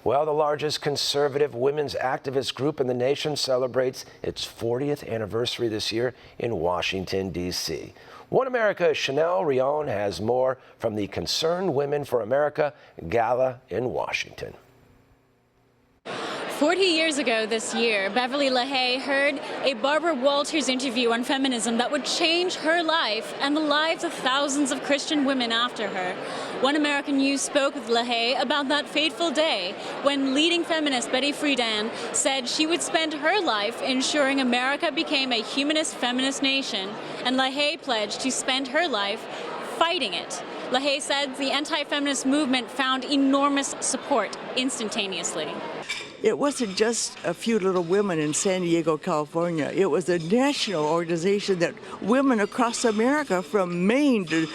Well, the largest conservative women's activist group in the nation celebrates its 40th anniversary this year in Washington, D.C. One America's Chanel Rion has more from the Concerned Women for America Gala in Washington. 40 years ago this year, Beverly LaHaye heard a Barbara Walters interview on feminism that would change her life and the lives of thousands of Christian women after her. One American News spoke with LaHaye about that fateful day when leading feminist Betty Friedan said she would spend her life ensuring America became a humanist feminist nation, and LaHaye pledged to spend her life fighting it. LaHaye said the anti-feminist movement found enormous support instantaneously. It wasn't just a few little women in San Diego, California. It was a national organization that women across America, from Maine to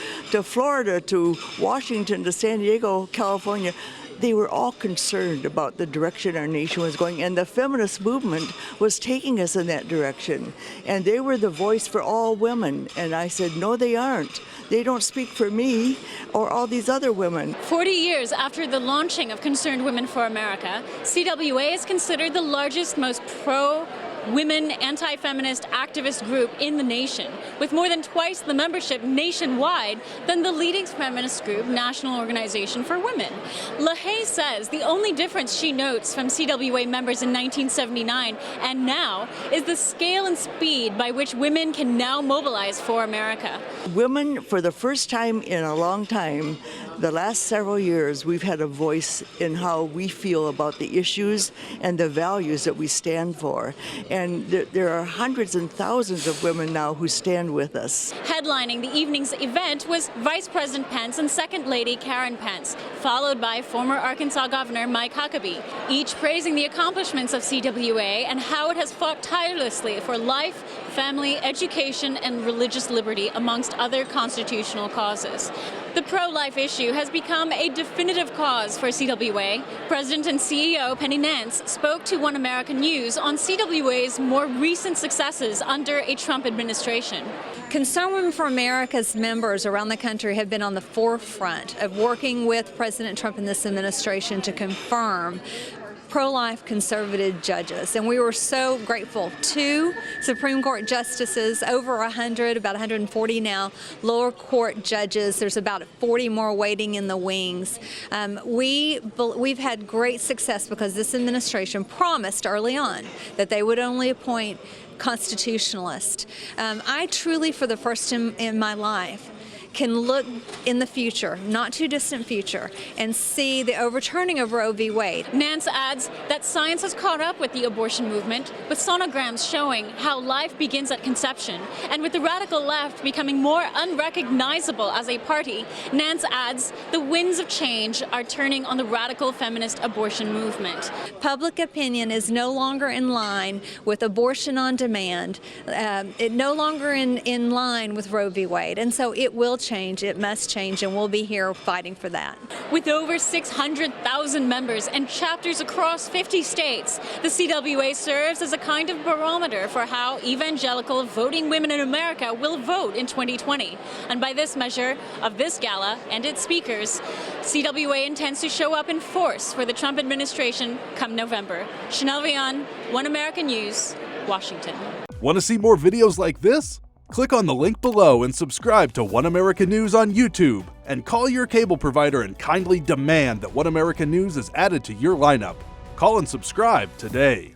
Florida to Washington to San Diego, California, they were all concerned about the direction our nation was going, and the feminist movement was taking us in that direction. And they were the voice for all women. And I said, no, they aren't. They don't speak for me or all these other women. 40 years after the launching of Concerned Women for America, CWA is considered the largest, most pro-women, anti-feminist activist group in the nation, with more than twice the membership nationwide than the leading feminist group, National Organization for Women. LaHaye says the only difference she notes from CWA members in 1979 and now is the scale and speed by which women can now mobilize for America. Women, for the first time in a long time, the last several years, we've had a voice in how we feel about the issues and the values that we stand for. And there are hundreds and thousands of women now who stand with us. Headlining the evening's event was Vice President Pence and Second Lady Karen Pence, followed by former Arkansas Governor Mike Huckabee, each praising the accomplishments of CWA and how it has fought tirelessly for life, family, education, and religious liberty, amongst other constitutional causes. The pro-life issue has become a definitive cause for CWA. President and CEO Penny Nance spoke to One American News on CWA's more recent successes under a Trump administration. Concerned Women for America's members around the country have been on the forefront of working with President Trump and this administration to confirm pro-life conservative judges, and we were so grateful. 2 Supreme Court justices, over 100, about 140 now, lower court judges. There's about 40 more waiting in the wings. We've had great success because this administration promised early on that they would only appoint constitutionalists. I truly, for the first time in my life, can look in the future, not too distant future, and see the overturning of Roe v. Wade. Nance adds that science has caught up with the abortion movement, with sonograms showing how life begins at conception, and with the radical left becoming more unrecognizable as a party. Nance adds the winds of change are turning on the radical feminist abortion movement. Public opinion is no longer in line with abortion on demand, it no longer in line with Roe v. Wade, and so it will change, it must change, and we'll be here fighting for that. With over 600,000 members and chapters across 50 states, the CWA serves as a kind of barometer for how evangelical voting women in America will vote in 2020. And by this measure of this gala and its speakers, CWA intends to show up in force for the Trump administration come November. Chanel Rion, One American News, Washington. Want to see more videos like this? Click on the link below and subscribe to One American News on YouTube, and call your cable provider and kindly demand that One American News is added to your lineup. Call and subscribe today.